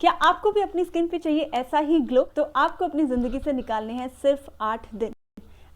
क्या आपको भी अपनी स्किन पे चाहिए ऐसा ही ग्लो? तो आपको अपनी ज़िंदगी से निकालने हैं सिर्फ 8 दिन।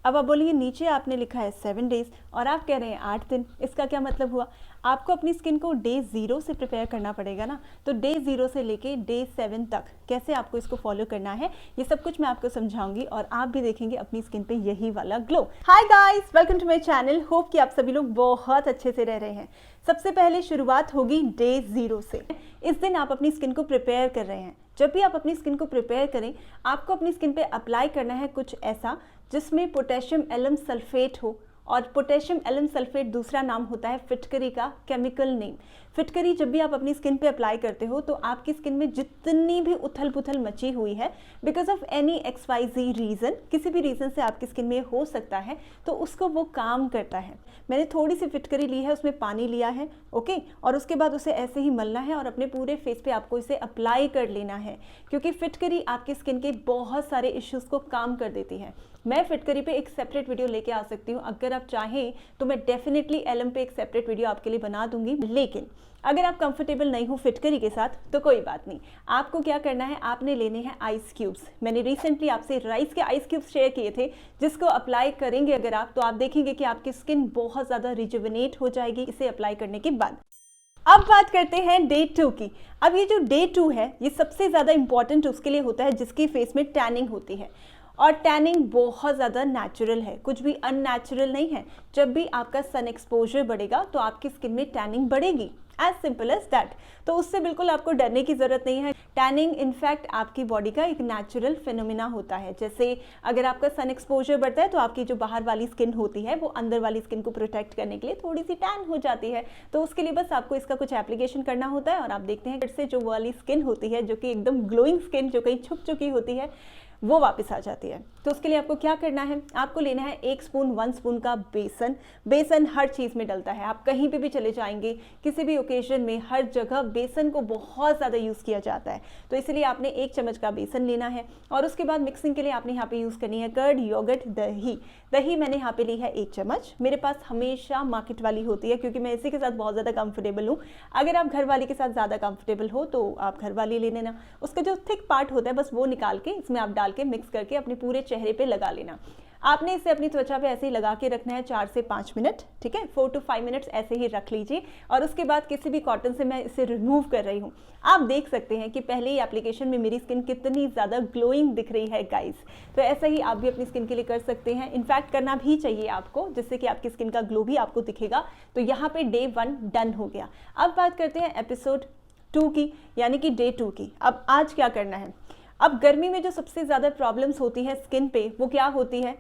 अब आप बोलिए नीचे आपने लिखा है 7 डेज और आप कह रहे हैं 8 दिन, इसका क्या मतलब हुआ? आपको अपनी स्किन को डे 0 से प्रिपेयर करना पड़ेगा ना। तो डे 0 से लेके डे 7 तक कैसे आपको इसको फॉलो करना है, ये सब कुछ मैं आपको समझाऊंगी और आप भी देखेंगे अपनी स्किन पे यही वाला glow. Hi guys, welcome to my channel. Hope कि आप सभी लोग बहुत अच्छे से रह रहे हैं। सबसे पहले शुरुआत होगी डे 0 से। इस दिन आप अपनी स्किन को प्रिपेयर कर रहे हैं। जब भी आप अपनी स्किन को प्रिपेयर करें, आपको अपनी स्किन पे अप्लाई करना है कुछ ऐसा जिसमें पोटेशियम एलम सल्फेट हो। और पोटेशियम एलम सल्फेट दूसरा नाम होता है फिटकरी का केमिकल नेम। फिटकरी जब भी आप अपनी स्किन पे अप्लाई करते हो तो आपकी स्किन में जितनी भी उथल पुथल मची हुई है because of any XYZ reason, किसी भी रीज़न से आपकी स्किन में हो सकता है, तो उसको वो काम करता है। मैंने थोड़ी सी फिटकरी ली है, उसमें पानी लिया है, ओके, और उसके बाद उसे ऐसे ही मलना है और अपने पूरे फेस पे आपको इसे अप्लाई कर लेना है, क्योंकि फिटकरी आपकी स्किन के बहुत सारे इश्यूज़ को काम कर देती है। मैं फिटकरी पे एक सेपरेट वीडियो लेके आ सकती हूँ, अगर आप चाहें तो मैं डेफिनेटली एलम पे एक सेपरेट वीडियो आपके लिए बना दूंगी। लेकिन अगर आप कंफर्टेबल नहीं हो फिटकरी के साथ तो कोई बात नहीं। आपको क्या करना है, आपने लेने हैं आइस क्यूब्स। मैंने रिसेंटली आपसे राइस के आइस क्यूब्स शेयर किए थे, जिसको अप्लाई करेंगे अगर आप, तो आप देखेंगे कि आपकी स्किन बहुत ज़्यादा रिजुविनेट हो जाएगी इसे अप्लाई करने के बाद। अब बात करते हैं डे 2 की। अब ये जो डे 2 है, ये सबसे ज़्यादा इंपॉर्टेंट उसके लिए होता है जिसकी फेस में टैनिंग होती है। और टैनिंग बहुत ज़्यादा नेचुरल है, कुछ भी अननेचुरल नहीं है। जब भी आपका सन एक्सपोजर बढ़ेगा तो आपकी स्किन में टैनिंग बढ़ेगी, एज सिंपल एज दैट। तो उससे बिल्कुल आपको डरने की ज़रूरत नहीं है। टैनिंग इनफैक्ट आपकी बॉडी का एक नेचुरल फिनोमिना होता है। जैसे अगर आपका सन एक्सपोजर बढ़ता है तो आपकी जो बाहर वाली स्किन होती है वो अंदर वाली स्किन को प्रोटेक्ट करने के लिए थोड़ी सी टैन हो जाती है। तो उसके लिए बस आपको इसका कुछ एप्लीकेशन करना होता है और आप देखते हैं इससे जो वाली स्किन होती है, जो कि एकदम ग्लोइंग स्किन जो कहीं छुप चुकी होती है, वो वापस आ जाती है। तो उसके लिए आपको क्या करना है, आपको लेना है 1 स्पून का बेसन। बेसन हर चीज़ में डलता है, आप कहीं पे भी चले जाएंगे, किसी भी ओकेजन में, हर जगह बेसन को बहुत ज़्यादा यूज़ किया जाता है। तो इसलिए आपने 1 चम्मच का बेसन लेना है और उसके बाद मिक्सिंग के लिए आपने यहाँ पे यूज़ करनी है कर्ड, योगर्ट, दही। दही मैंने यहाँ पे ली है 1 चम्मच। मेरे पास हमेशा मार्केट वाली होती है क्योंकि मैं इसी के साथ बहुत ज़्यादा कंफर्टेबल हूँ। अगर आप घर वाली के साथ ज़्यादा कंफर्टेबल हो तो आप घर वाली ले लेना। उसका जो थिक पार्ट होता है बस वो निकाल के इसमें आप डाल के मिक्स करके अपने पूरे चेहरे पे लगा लेना। आपने इसे अपनी त्वचा पे ऐसे ही लगा के रखना है 4 से 5 मिनट, ठीक है, 4 to 5 मिनट्स ऐसे ही रख लीजिए। और उसके बाद किसी भी कॉटन से मैं इसे रिमूव कर रही हूँ। आप देख सकते हैं कि पहले ही एप्लीकेशन में मेरी स्किन कितनी ज़्यादा ग्लोइंग दिख रही है गाइस। तो ऐसा ही आप भी अपनी स्किन के लिए कर सकते हैं, इनफैक्ट करना भी चाहिए आपको, जिससे कि आपकी स्किन का ग्लो भी आपको दिखेगा। तो यहाँ पे डे 1 डन हो गया। अब बात करते हैं एपिसोड 2 की, यानी कि डे 2 की। अब आज क्या करना है, अब गर्मी में जो सबसे ज़्यादा प्रॉब्लम्स होती है स्किन पे वो क्या होती है,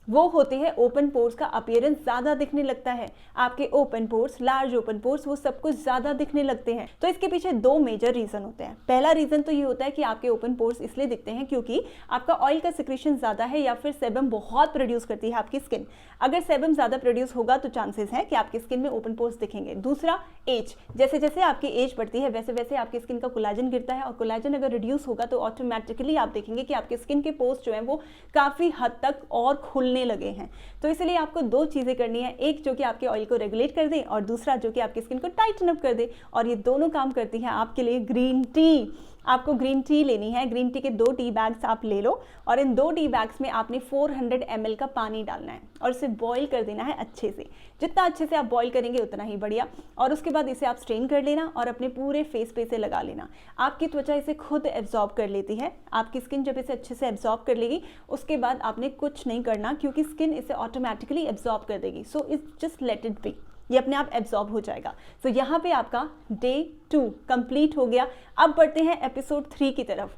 वो होती है ओपन पोर्स का अपीयरेंस ज़्यादा दिखने लगता है। आपके open pores, large open pores, वो सब कुछ ज़्यादा दिखने लगते हैं। तो इसके पीछे 2 मेजर रीज़न होते हैं। पहला रीज़न तो ये होता है कि आपके ओपन पोर्स इसलिए दिखते हैं क्योंकि आपका ऑयल का सिक्रीशन ज़्यादा है या फिर सेबम बहुत प्रोड्यूस करती है आपकी स्किन। अगर सेबम ज़्यादा प्रोड्यूस होगा तो चांसेस है कि आपकी स्किन में ओपन पोर्स दिखेंगे। दूसरा, एज, जैसे जैसे आपकी एज बढ़ती है वैसे वैसे आपकी स्किन का कोलाजन गिरता है और कोलाजन अगर रिड्यूस होगा तो ऑटोमेटिकली आप देखेंगे कि आपके स्किन के पोर्स जो हैं वो काफ़ी हद तक और खुलने लगे हैं। तो इसलिए आपको 2 चीज़ें करनी है, एक जो कि आपके ऑयल को रेगुलेट कर दे और दूसरा जो कि आपकी स्किन को टाइटन अप कर दे। और ये दोनों काम करती है आपके लिए ग्रीन टी। आपको ग्रीन टी लेनी है। ग्रीन टी के 2 टी बैग्स आप ले लो और इन 2 टी बैग्स में आपने 400 ml का पानी डालना है और इसे बॉईल कर देना है अच्छे से। जितना अच्छे से आप बॉईल करेंगे उतना ही बढ़िया। और उसके बाद इसे आप स्ट्रेन कर लेना और अपने पूरे फेस पे इसे लगा लेना। आपकी त्वचा इसे खुद एब्जॉर्ब कर लेती है। आपकी स्किन जब इसे अच्छे से एब्जॉर्ब कर लेगी उसके बाद आपने कुछ नहीं करना, क्योंकि स्किन इसे ऑटोमेटिकली एब्जॉर्ब कर देगी। So it's just let it B, ये अपने आप एब्जॉर्ब हो जाएगा। तो यहाँ पे आपका डे 2 कंप्लीट हो गया। अब बढ़ते हैं एपिसोड 3 की तरफ।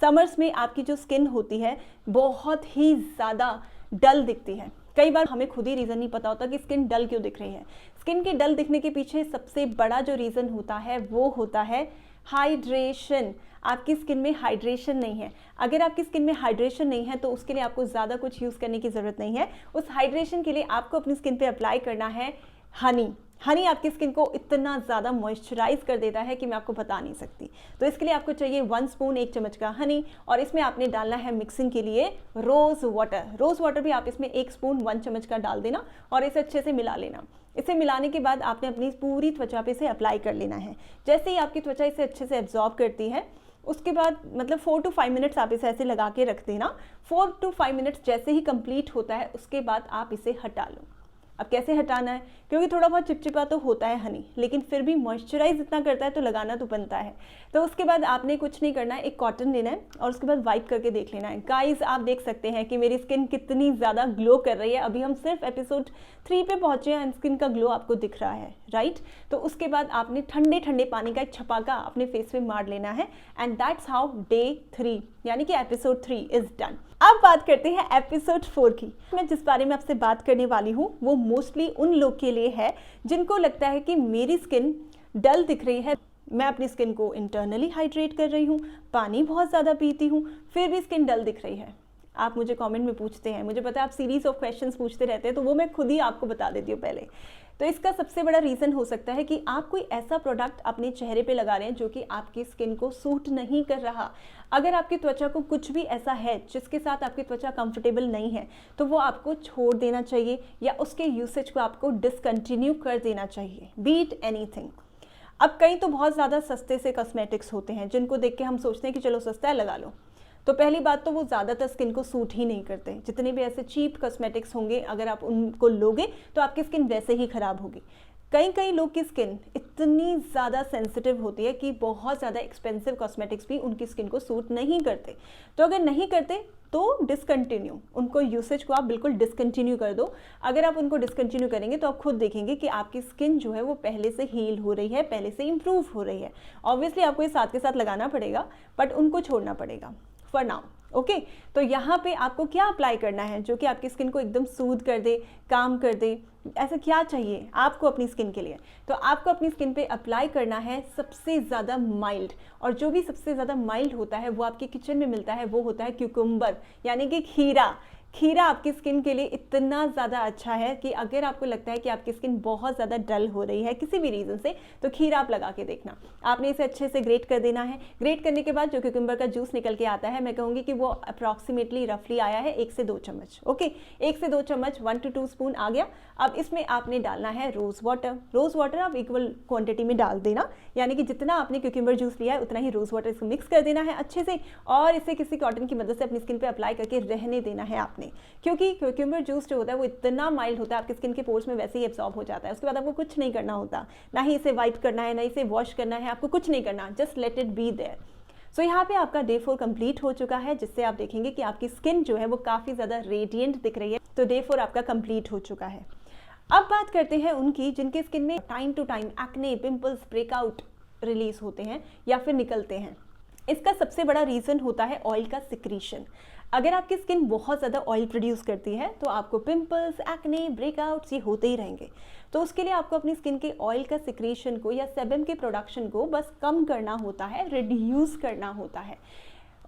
समर्स में आपकी जो स्किन होती है बहुत ही ज़्यादा डल दिखती है। कई बार हमें खुद ही रीज़न नहीं पता होता कि स्किन डल क्यों दिख रही है। स्किन के डल दिखने के पीछे सबसे बड़ा जो रीज़न होता है वो होता है हाइड्रेशन। आपकी स्किन में हाइड्रेशन नहीं है। अगर आपकी स्किन में हाइड्रेशन नहीं है तो उसके लिए आपको ज़्यादा कुछ यूज़ करने की ज़रूरत नहीं है। उस हाइड्रेशन के लिए आपको अपनी स्किन पे अप्लाई करना है हनी। हनी आपकी स्किन को इतना ज़्यादा मॉइस्चराइज कर देता है कि मैं आपको बता नहीं सकती। तो इसके लिए आपको चाहिए 1 स्पून 1 चम्मच का हनी और इसमें आपने डालना है मिक्सिंग के लिए रोज़ वाटर। रोज़ वाटर भी आप इसमें 1 स्पून 1 चम्मच का डाल देना और इसे अच्छे से मिला लेना। इसे मिलाने के बाद आपने अपनी पूरी त्वचा पे इसे अप्लाई कर लेना है। जैसे ही आपकी त्वचा इसे अच्छे से एब्जॉर्ब करती है, उसके बाद मतलब 4 to 5 मिनट्स आप इसे ऐसे लगा के रख देना। 4 to 5 मिनट्स जैसे ही कंप्लीट होता है उसके बाद आप इसे हटा लो। अब कैसे हटाना है, क्योंकि थोड़ा बहुत चिपचिपा तो होता है हनी, लेकिन फिर भी मॉइस्चराइज इतना करता है तो लगाना तो बनता है। तो उसके बाद आपने कुछ नहीं करना है, एक कॉटन लेना है और उसके बाद वाइप करके देख लेना है। गाइस आप देख सकते हैं कि मेरी स्किन कितनी ज़्यादा ग्लो कर रही है। अभी हम सिर्फ एपिसोड 3 पे पहुँचे हैं, स्किन का ग्लो आपको दिख रहा है, राइट। तो उसके बाद आपने ठंडे ठंडे पानी का एक छपाका अपने फेस पे मार लेना है एंड दैट्स हाउ डे 3 यानी कि एपिसोड 3 इज डन। अब बात करते हैं एपिसोड 4 की। मैं जिस बारे में आपसे बात करने वाली हूँ वो मोस्टली उन लोग के लिए है जिनको लगता है कि मेरी स्किन डल दिख रही है। मैं अपनी स्किन को इंटरनली हाइड्रेट कर रही हूँ, पानी बहुत ज़्यादा पीती हूँ, फिर भी स्किन डल दिख रही है। आप मुझे कमेंट में पूछते हैं, मुझे पता है आप सीरीज ऑफ क्वेश्चंस पूछते रहते हैं, तो वो मैं खुद ही आपको बता देती हूँ पहले। तो इसका सबसे बड़ा रीज़न हो सकता है कि आप कोई ऐसा प्रोडक्ट अपने चेहरे पे लगा रहे हैं जो कि आपकी स्किन को सूट नहीं कर रहा। अगर आपकी त्वचा को कुछ भी ऐसा है जिसके साथ आपकी त्वचा कंफर्टेबल नहीं है तो वो आपको छोड़ देना चाहिए या उसके यूसेज को आपको डिसकंटिन्यू कर देना चाहिए, बी इट एनीथिंग। अब कई तो बहुत ज़्यादा सस्ते से कॉस्मेटिक्स होते हैं जिनको देख के हम सोचते हैं कि चलो सस्ता है लगा लो। तो पहली बात तो वो ज़्यादातर स्किन को सूट ही नहीं करते। जितने भी ऐसे चीप कॉस्मेटिक्स होंगे अगर आप उनको लोगे तो आपकी स्किन वैसे ही ख़राब होगी। कई लोग की स्किन इतनी ज़्यादा सेंसिटिव होती है कि बहुत ज़्यादा एक्सपेंसिव कॉस्मेटिक्स भी उनकी स्किन को सूट नहीं करते। तो अगर नहीं करते तो डिसकंटिन्यू, उनको यूसेज को आप बिल्कुल डिसकंटिन्यू कर दो। अगर आप उनको डिसकंटिन्यू करेंगे तो आप खुद देखेंगे कि आपकी स्किन जो है वो पहले से हील हो रही है, पहले से इम्प्रूव हो रही है। ऑब्वियसली आपको ये साथ के साथ लगाना पड़ेगा बट उनको छोड़ना पड़ेगा फॉर नाउ, ओके। तो यहाँ पे आपको क्या अप्लाई करना है जो कि आपकी स्किन को एकदम सूद कर दे, काम कर दे। ऐसा क्या चाहिए आपको अपनी स्किन के लिए? तो आपको अपनी स्किन पे अप्लाई करना है सबसे ज़्यादा माइल्ड, और जो भी सबसे ज़्यादा माइल्ड होता है वो आपके किचन में मिलता है, वो होता है क्यूकम्बर यानी कि खीरा। खीरा आपकी स्किन के लिए इतना ज़्यादा अच्छा है कि अगर आपको लगता है कि आपकी स्किन बहुत ज़्यादा डल हो रही है किसी भी रीज़न से तो खीरा आप लगा के देखना। आपने इसे अच्छे से ग्रेट कर देना है। ग्रेट करने के बाद जो क्यूकम्बर का जूस निकल के आता है, मैं कहूँगी कि वो अप्रॉक्सीमेटली रफली आया है 1 से 2 चम्मच, ओके। 1 से 2 चम्मच 1 to 2 स्पून आ गया। अब इसमें आपने डालना है रोज़ वाटर। रोज़ वाटर आप इक्वल क्वांटिटी में डाल देना, यानी कि जितना आपने क्यूकम्बर जूस लिया है उतना ही रोज़ वाटर इसको मिक्स कर देना है अच्छे से, और इसे किसी कॉटन की मदद से अपनी स्किन पे अप्लाई करके रहने देना है आपने। क्योंकि क्यूकम्बर जूस जो होता है वो इतना माइल्ड होता है आपकी स्किन के पोर्स में वैसे ही एब्जॉर्ब हो जाता है। उसके बाद आपको कुछ नहीं करना होता, ना ही इसे वाइप करना है, ना इसे वॉश करना है, आपको कुछ नहीं करना, just let it be there. So यहाँ पे आपका डे 4 कंप्लीट हो चुका है, जिससे आप देखेंगे कि आपकी स्किन जो है वो काफ़ी ज़्यादा रेडिएंट दिख रही है। तो डे 4 आपका कंप्लीट हो चुका है। अब बात करते हैं उनकी जिनके स्किन में time to time acne, pimples, breakout release होते हैं या फिर निकलते हैं। इसका सबसे बड़ा रीज़न होता है ऑयल का सिक्रीशन। अगर आपकी स्किन बहुत ज़्यादा ऑयल प्रोड्यूस करती है तो आपको पिंपल्स, एक्ने, ब्रेकआउट्स ये होते ही रहेंगे। तो उसके लिए आपको अपनी स्किन के ऑयल का सिक्रीशन को या सेबम के प्रोडक्शन को बस कम करना होता है, रिड्यूस करना होता है।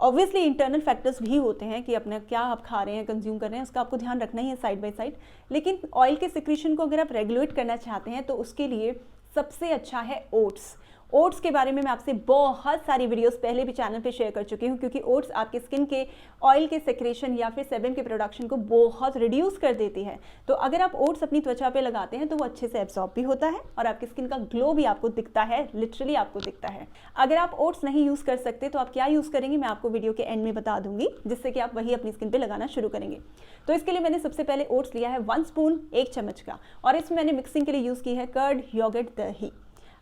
ऑब्वियसली इंटरनल फैक्टर्स भी होते हैं कि अपना क्या आप खा रहे हैं, कंज्यूम कर रहे हैं, उसका आपको ध्यान रखना ही है साइड बाय साइड। लेकिन ऑयल के सिक्रीशन को अगर आप रेगुलेट करना चाहते हैं तो उसके लिए सबसे अच्छा है ओट्स। ओट्स के बारे में मैं आपसे बहुत सारी वीडियोस पहले भी चैनल पे शेयर कर चुकी हूँ, क्योंकि ओट्स आपके स्किन के ऑयल के सेक्रेशन या फिर सेबम के प्रोडक्शन को बहुत रिड्यूस कर देती है। तो अगर आप ओट्स अपनी त्वचा पे लगाते हैं तो वो अच्छे से एब्जॉर्ब भी होता है और आपकी स्किन का ग्लो भी आपको दिखता है, लिटरली आपको दिखता है। अगर आप ओट्स नहीं यूज़ कर सकते तो आप क्या यूज़ करेंगे, मैं आपको वीडियो के एंड में बता दूंगी, जिससे कि आप वही अपनी स्किन पर लगाना शुरू करेंगे। तो इसके लिए मैंने सबसे पहले ओट्स लिया है 1 स्पून 1 चम्मच का, और इसमें मैंने मिक्सिंग के लिए यूज़ की है कर्ड, योगर्ट, दही।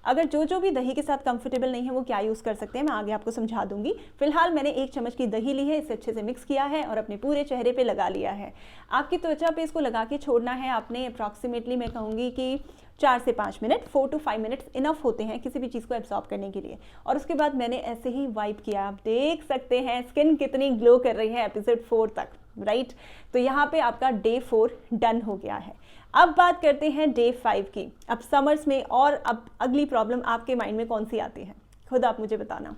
अगर जो भी दही के साथ कंफर्टेबल नहीं है वो क्या यूज़ कर सकते हैं मैं आगे आपको समझा दूंगी। फिलहाल मैंने 1 चम्मच की दही ली है, इसे अच्छे से मिक्स किया है और अपने पूरे चेहरे पे लगा लिया है। आपकी त्वचा पे इसको लगा के छोड़ना है आपने अप्रॉक्सीमेटली, मैं कहूँगी कि 4 से 5 मिनट, 4 to 5 मिनट्स इनफ होते हैं किसी भी चीज़ को एब्जॉर्ब करने के लिए। और उसके बाद मैंने ऐसे ही वाइप किया। आप देख सकते हैं स्किन कितनी ग्लो कर रही है एपिसोड 4 तक, राइट। तो यहाँ पे आपका डे 4 डन हो गया है। अब बात करते हैं डे 5 की। अब समर्स में और अब अगली प्रॉब्लम आपके माइंड में कौन सी आती है, खुद आप मुझे बताना।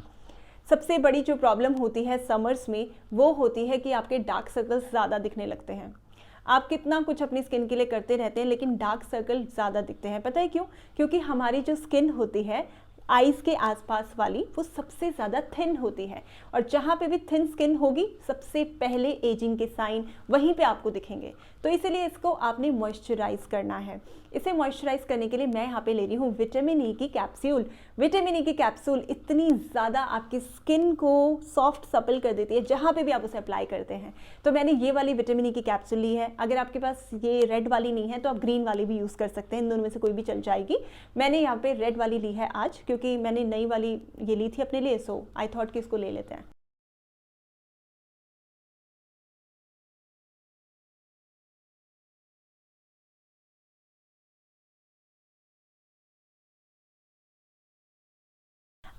सबसे बड़ी जो प्रॉब्लम होती है समर्स में वो होती है कि आपके डार्क सर्कल्स ज़्यादा दिखने लगते हैं। आप कितना कुछ अपनी स्किन के लिए करते रहते हैं लेकिन डार्क सर्कल ज़्यादा दिखते हैं। पता है क्यों? क्योंकि हमारी जो स्किन होती है आइज़ के आसपास वाली वो सबसे ज़्यादा थिन होती है, और जहाँ पे भी थिन स्किन होगी सबसे पहले एजिंग के साइन वहीं पे आपको दिखेंगे। तो इसीलिए इसको आपने मॉइस्चराइज करना है। इसे मॉइस्चराइज करने के लिए मैं यहाँ पे ले रही हूँ विटामिन ई की कैप्सूल। विटामिन ई की कैप्सूल इतनी ज़्यादा आपकी स्किन को सॉफ्ट सपल कर देती है जहाँ पे भी आप उसे अप्लाई करते हैं। तो मैंने ये वाली विटामिन ई की कैप्सूल ली है। अगर आपके पास ये रेड वाली नहीं है तो आप ग्रीन वाली भी यूज़ कर सकते हैं, इन दोनों में से कोई भी चल जाएगी। मैंने यहाँ पे रेड वाली ली है आज, क्योंकि मैंने नई वाली ये ली थी अपने लिए, सो आई थॉट कि इसको ले लेते हैं।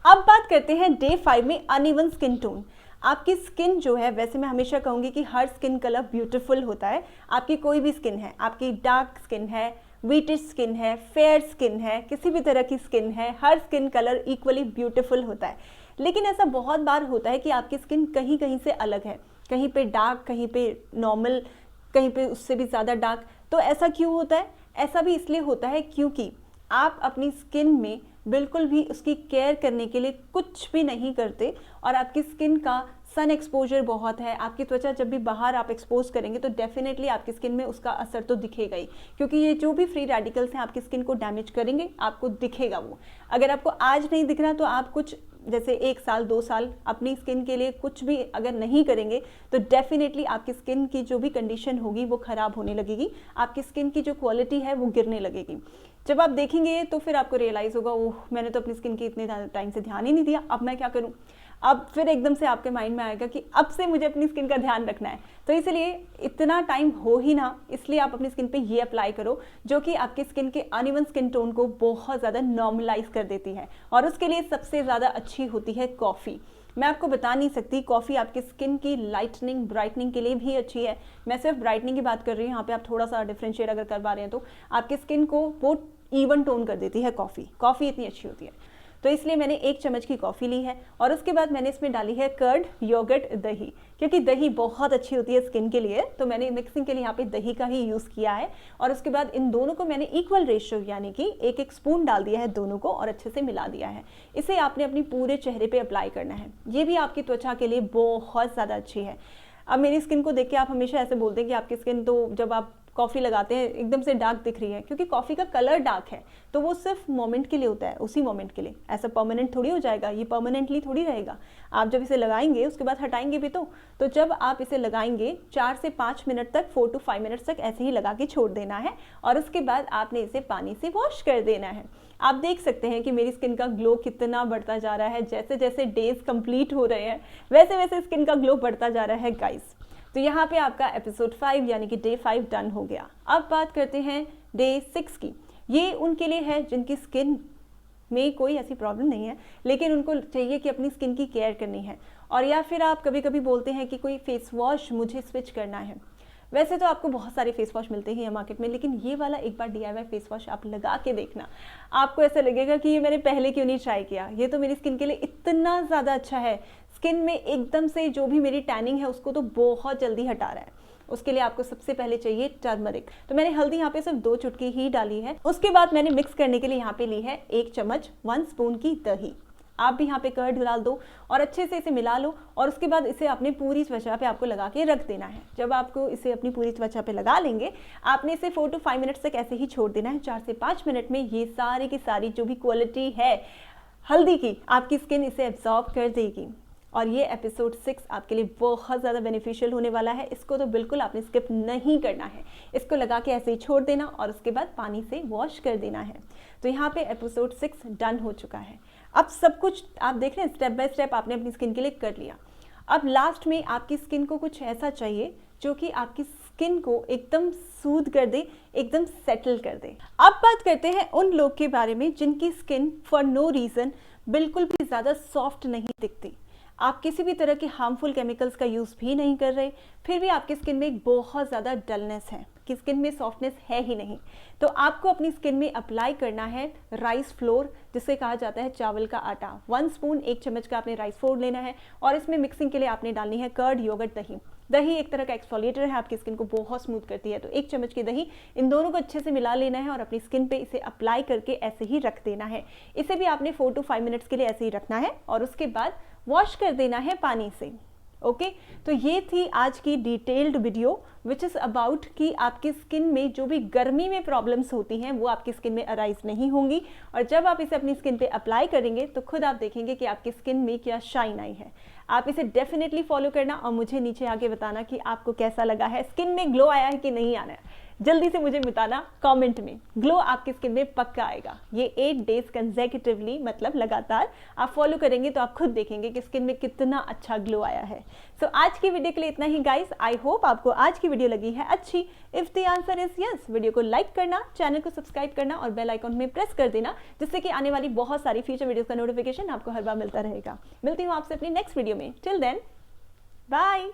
अब बात करते हैं डे 5 में अनइवन स्किन टोन। आपकी स्किन जो है, वैसे मैं हमेशा कहूँगी कि हर स्किन कलर ब्यूटीफुल होता है। आपकी कोई भी स्किन है, आपकी डार्क स्किन है, व्हीटिश स्किन है, फेयर स्किन है, किसी भी तरह की स्किन है, हर स्किन कलर इक्वली ब्यूटीफुल होता है। लेकिन ऐसा बहुत बार होता है कि आपकी स्किन कहीं कहीं से अलग है, कहीं पे डार्क, कहीं पे नॉर्मल, कहीं पे उससे भी ज़्यादा डार्क। तो ऐसा क्यों होता है? ऐसा भी इसलिए होता है क्योंकि आप अपनी स्किन में बिल्कुल भी उसकी केयर करने के लिए कुछ भी नहीं करते, और आपकी स्किन का सन एक्सपोजर बहुत है। आपकी त्वचा जब भी बाहर आप एक्सपोज करेंगे तो डेफिनेटली आपकी स्किन में उसका असर तो दिखेगा ही, क्योंकि ये जो भी फ्री रेडिकल्स हैं आपकी स्किन को डैमेज करेंगे, आपको दिखेगा वो। अगर आपको आज नहीं दिख रहा तो आप कुछ जैसे 1 साल 2 साल अपनी स्किन के लिए कुछ भी अगर नहीं करेंगे तो डेफिनेटली आपकी स्किन की जो भी कंडीशन होगी वो ख़राब होने लगेगी, आपकी स्किन की जो क्वालिटी है वो गिरने लगेगी। जब आप देखेंगे तो फिर आपको रियलाइज़ होगा, ओह मैंने तो अपनी स्किन की इतने टाइम से ध्यान ही नहीं दिया, अब मैं क्या करूं। अब फिर एकदम से आपके माइंड में आएगा कि अब से मुझे अपनी स्किन का ध्यान रखना है। तो इसलिए इतना टाइम हो ही ना, इसलिए आप अपनी स्किन पे ये अप्लाई करो जो कि आपकी स्किन के अनइवन स्किन टोन को बहुत ज़्यादा नॉर्मलाइज कर देती है। और उसके लिए सबसे ज़्यादा अच्छी होती है कॉफ़ी। मैं आपको बता नहीं सकती, कॉफ़ी आपकी स्किन की लाइटनिंग ब्राइटनिंग के लिए भी अच्छी है। मैं सिर्फ ब्राइटनिंग की बात कर रही हूँ, यहाँ पे आप थोड़ा सा डिफ्रेंशिएट अगर कर पा रहे हैं तो आपकी स्किन को वो इवन टोन कर देती है कॉफ़ी इतनी अच्छी होती है। तो इसलिए मैंने 1 चम्मच की कॉफ़ी ली है, और उसके बाद मैंने इसमें डाली है कर्ड, योगर्ट, दही, क्योंकि दही बहुत अच्छी होती है स्किन के लिए। तो मैंने मिक्सिंग के लिए यहाँ पे दही का ही यूज़ किया है। और उसके बाद इन दोनों को मैंने इक्वल रेशियो यानी कि 1-1 स्पून डाल दिया है दोनों को, और अच्छे से मिला दिया है। इसे आपने अपनी पूरे चेहरे पर अप्लाई करना है। ये भी आपकी त्वचा के लिए बहुत ज़्यादा अच्छी है। अब मेरी स्किन को देख के आप हमेशा ऐसे बोलते हैं कि आपकी स्किन तो जब आप कॉफ़ी लगाते हैं एकदम से डार्क दिख रही है, क्योंकि कॉफ़ी का कलर डार्क है तो वो सिर्फ मोमेंट के लिए होता है, उसी मोमेंट के लिए। ऐसा परमानेंट थोड़ी हो जाएगा, ये परमानेंटली थोड़ी रहेगा। आप जब इसे लगाएंगे उसके बाद हटाएंगे भी तो जब आप इसे लगाएंगे 4 से 5 मिनट तक, 4 to 5 मिनट तक ऐसे ही लगा के छोड़ देना है, और उसके बाद आपने इसे पानी से वॉश कर देना है। आप देख सकते हैं कि मेरी स्किन का ग्लो कितना बढ़ता जा रहा है। जैसे जैसे डेज कंप्लीट हो रहे हैं वैसे वैसे स्किन का ग्लो बढ़ता जा रहा है गाइस। तो यहाँ पे आपका एपिसोड 5 यानी कि डे 5 डन हो गया। अब बात करते हैं डे 6 की। ये उनके लिए है जिनकी स्किन में कोई ऐसी प्रॉब्लम नहीं है, लेकिन उनको चाहिए कि अपनी स्किन की केयर करनी है। और या फिर आप कभी कभी बोलते हैं कि कोई फेस वॉश मुझे स्विच करना है। वैसे तो आपको बहुत सारे फेस वॉश मिलते ही हैं मार्केट में, लेकिन ये वाला एक बार DIY फेस वॉश आप लगा के देखना, आपको ऐसा लगेगा कि ये मैंने पहले क्यों नहीं ट्राई किया। ये तो मेरी स्किन के लिए इतना ज़्यादा अच्छा है, स्किन में एकदम से जो भी मेरी टैनिंग है उसको तो बहुत जल्दी हटा रहा है। उसके लिए आपको सबसे पहले चाहिए टर्मरिक। तो मैंने हल्दी यहाँ पे सिर्फ 2 चुटकी ही डाली है। उसके बाद मैंने मिक्स करने के लिए यहाँ पे ली है 1 चम्मच 1 स्पून की दही। आप भी यहाँ पे कर्ड डाल दो और अच्छे से इसे मिला लो, और उसके बाद इसे अपनी पूरी त्वचा पे आपको लगा के रख देना है। जब आपको इसे अपनी पूरी त्वचा पे लगा लेंगे, आपने इसे 4 to 5 मिनट तक ऐसे ही छोड़ देना है। 4 से 5 मिनट में ये सारी की सारी जो भी क्वालिटी है हल्दी की, आपकी स्किन इसे एब्जॉर्ब कर देगी। और ये एपिसोड 6 आपके लिए बहुत ज़्यादा बेनिफिशियल होने वाला है। इसको तो बिल्कुल आपने स्किप नहीं करना है, इसको लगा के ऐसे ही छोड़ देना और उसके बाद पानी से वॉश कर देना है। तो यहाँ पे एपिसोड 6 डन हो चुका है। अब सब कुछ आप देख रहे हैं, स्टेप बाय स्टेप आपने अपनी स्किन के लिए कर लिया। अब लास्ट में आपकी स्किन को कुछ ऐसा चाहिए जो कि आपकी स्किन को एकदम सूद कर दे, एकदम सेटल कर दे। अब बात करते हैं उन लोग के बारे में जिनकी स्किन फॉर नो रीज़न बिल्कुल भी ज़्यादा सॉफ्ट नहीं दिखती। आप किसी भी तरह के हार्मफुल केमिकल्स का यूज़ भी नहीं कर रहे, फिर भी आपकी स्किन में एक बहुत ज़्यादा डलनेस है कि स्किन में सॉफ्टनेस है ही नहीं। तो आपको अपनी स्किन में अप्लाई करना है राइस फ्लोर, जिसे कहा जाता है चावल का आटा। 1 स्पून 1 चम्मच का आपने राइस फ्लोर लेना है, और इसमें मिक्सिंग के लिए आपने डालनी है कर्ड, योगर्ट, दही। दही एक तरह का एक्सफोलिएटर है, आपकी स्किन को बहुत स्मूथ करती है। तो 1 चम्मच की दही, इन दोनों को अच्छे से मिला लेना है और अपनी स्किन पे इसे अप्लाई करके ऐसे ही रख देना है। इसे भी आपने 4 to 5 मिनट्स के लिए ऐसे ही रखना है, और उसके बाद वॉश कर देना है पानी से। ओके तो ये थी आज की detailed video which is about कि आपकी स्किन में जो भी गर्मी में प्रॉब्लम्स होती हैं वो आपकी स्किन में अराइज नहीं होंगी, और जब आप इसे अपनी स्किन पे अप्लाई करेंगे तो खुद आप देखेंगे कि आपकी स्किन में क्या शाइन आई है। आप इसे डेफिनेटली फॉलो करना और मुझे नीचे आके बताना कि आपको कैसा लगा है, स्किन में ग्लो आया है कि नहीं आना है। जल्दी से मुझे बताना कमेंट में। ग्लो आपकी स्किन में पक्का आएगा। ये 8 डेज कंसेक्यूटिवली मतलब लगातार आप फॉलो करेंगे तो आप खुद देखेंगे कि स्किन में कितना अच्छा ग्लो आया है। सो आज की वीडियो के लिए इतना ही गाइस। आई होप आपको आज की वीडियो लगी है अच्छी। If the answer is yes, video को लाइक करना, चैनल को सब्सक्राइब करना और बेल आइकन में प्रेस कर देना, जिससे कि आने वाली बहुत सारी फ्यूचर वीडियोस का नोटिफिकेशन आपको हर बार मिलता रहेगा। मिलती हूँ आपसे अपनी नेक्स्ट वीडियो में। Till then bye.